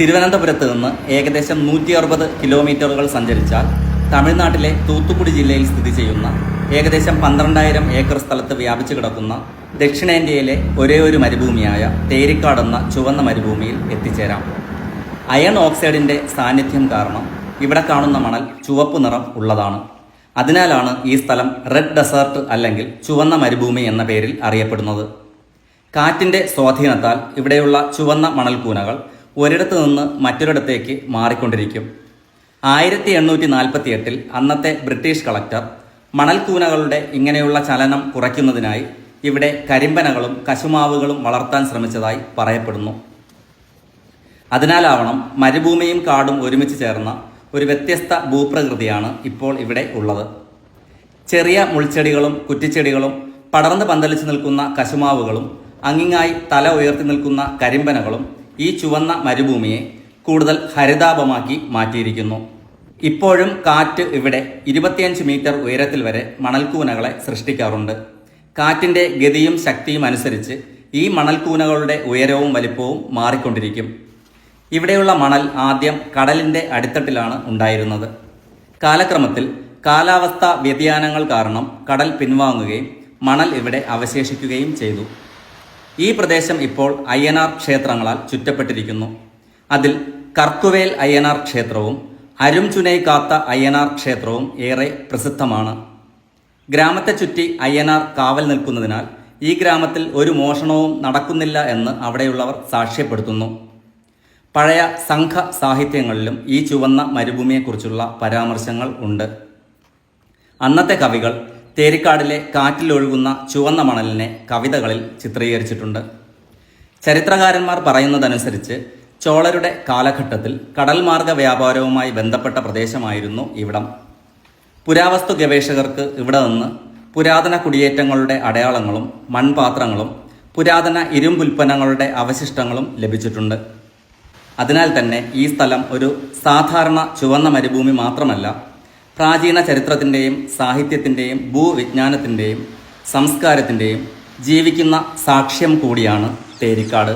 തിരുവനന്തപുരത്ത് നിന്ന് ഏകദേശം 160 കിലോമീറ്ററുകൾ സഞ്ചരിച്ചാൽ തമിഴ്നാട്ടിലെ തൂത്തുക്കുടി ജില്ലയിൽ സ്ഥിതി ചെയ്യുന്ന ഏകദേശം 12,000 ഏക്കർ സ്ഥലത്ത് വ്യാപിച്ചു കിടക്കുന്ന ദക്ഷിണേന്ത്യയിലെ ഒരേയൊരു മരുഭൂമിയായ തേരിക്കാട് എന്ന ചുവന്ന മരുഭൂമിയിൽ എത്തിച്ചേരാം. അയൺ ഓക്സൈഡിൻ്റെ സാന്നിധ്യം കാരണം ഇവിടെ കാണുന്ന മണൽ ചുവപ്പ് നിറം ഉള്ളതാണ്. അതിനാലാണ് ഈ സ്ഥലം റെഡ് ഡെസേർട്ട് അല്ലെങ്കിൽ ചുവന്ന മരുഭൂമി എന്ന പേരിൽ അറിയപ്പെടുന്നത്. കാറ്റിൻ്റെ സ്വാധീനത്താൽ ഇവിടെയുള്ള ചുവന്ന മണൽക്കൂനകൾ ഒരിടത്തു നിന്ന് മറ്റൊരിടത്തേക്ക് മാറിക്കൊണ്ടിരിക്കും. 1848 അന്നത്തെ ബ്രിട്ടീഷ് കളക്ടർ മണൽക്കൂനകളുടെ ഇങ്ങനെയുള്ള ചലനം കുറയ്ക്കുന്നതിനായി ഇവിടെ കരിമ്പനകളും കശുമാവുകളും വളർത്താൻ ശ്രമിച്ചതായി പറയപ്പെടുന്നു. അതിനാലാവണം മരുഭൂമിയും കാടും ഒരുമിച്ച് ചേർന്ന ഒരു വ്യത്യസ്ത ഭൂപ്രകൃതിയാണ് ഇപ്പോൾ ഇവിടെ ഉള്ളത്. ചെറിയ മുൾച്ചെടികളും കുറ്റിച്ചെടികളും പടർന്ന് പന്തലിച്ച് നിൽക്കുന്ന കശുമാവുകളും അങ്ങിങ്ങായി തല ഉയർത്തി നിൽക്കുന്ന കരിമ്പനകളും ഈ ചുവന്ന മരുഭൂമിയെ കൂടുതൽ ഹരിതാപമാക്കി മാറ്റിയിരിക്കുന്നു. ഇപ്പോഴും കാറ്റ് ഇവിടെ 25 മീറ്റർ ഉയരത്തിൽ വരെ മണൽക്കൂനകളെ സൃഷ്ടിക്കാറുണ്ട്. കാറ്റിൻ്റെ ഗതിയും ശക്തിയും അനുസരിച്ച് ഈ മണൽക്കൂനകളുടെ ഉയരവും വലിപ്പവും മാറിക്കൊണ്ടിരിക്കും. ഇവിടെയുള്ള മണൽ ആദ്യം കടലിൻ്റെ അടിത്തട്ടിലാണ് ഉണ്ടായിരുന്നത്. കാലക്രമത്തിൽ കാലാവസ്ഥാ വ്യതിയാനങ്ങൾ കാരണം കടൽ പിൻവാങ്ങുകയും മണൽ ഇവിടെ അവശേഷിക്കുകയും ചെയ്തു. ഈ പ്രദേശം ഇപ്പോൾ അയ്യനാർ ക്ഷേത്രങ്ങളാൽ ചുറ്റപ്പെട്ടിരിക്കുന്നു. അതിൽ കർക്കുവേൽ അയ്യനാർ ക്ഷേത്രവും അരുംചുനൈ കാത്ത അയ്യനാർ ക്ഷേത്രവും ഏറെ പ്രസിദ്ധമാണ്. ഗ്രാമത്തെ ചുറ്റി അയ്യനാർ കാവൽ നിൽക്കുന്നതിനാൽ ഈ ഗ്രാമത്തിൽ ഒരു മോഷണവും നടക്കുന്നില്ല എന്ന് അവിടെയുള്ളവർ സാക്ഷ്യപ്പെടുത്തുന്നു. പഴയ സംഘ സാഹിത്യങ്ങളിലും ഈ ചുവന്ന മരുഭൂമിയെക്കുറിച്ചുള്ള പരാമർശങ്ങൾ ഉണ്ട്. അന്നത്തെ കവികൾ തേരിക്കാടിലെ കാറ്റിലൊഴുകുന്ന ചുവന്ന മണലിനെ കവിതകളിൽ ചിത്രീകരിച്ചിട്ടുണ്ട്. ചരിത്രകാരന്മാർ പറയുന്നതനുസരിച്ച് ചോളരുടെ കാലഘട്ടത്തിൽ കടൽമാർഗ വ്യാപാരവുമായി ബന്ധപ്പെട്ട പ്രദേശമായിരുന്നു ഇവിടം. പുരാവസ്തു ഗവേഷകർക്ക് ഇവിടെ നിന്ന് പുരാതന കുടിയേറ്റങ്ങളുടെ അടയാളങ്ങളും മൺപാത്രങ്ങളും പുരാതന ഇരുമ്പുൽപ്പന്നങ്ങളുടെ അവശിഷ്ടങ്ങളും ലഭിച്ചിട്ടുണ്ട്. അതിനാൽ തന്നെ ഈ സ്ഥലം ഒരു സാധാരണ ചുവന്ന മരുഭൂമി മാത്രമല്ല, പ്രാചീന ചരിത്രത്തിൻ്റെയും സാഹിത്യത്തിൻ്റെയും ഭൂവിജ്ഞാനത്തിൻ്റെയും സംസ്കാരത്തിൻ്റെയും ജീവിക്കുന്ന സാക്ഷ്യം കൂടിയാണ് തേരിക്കാട്.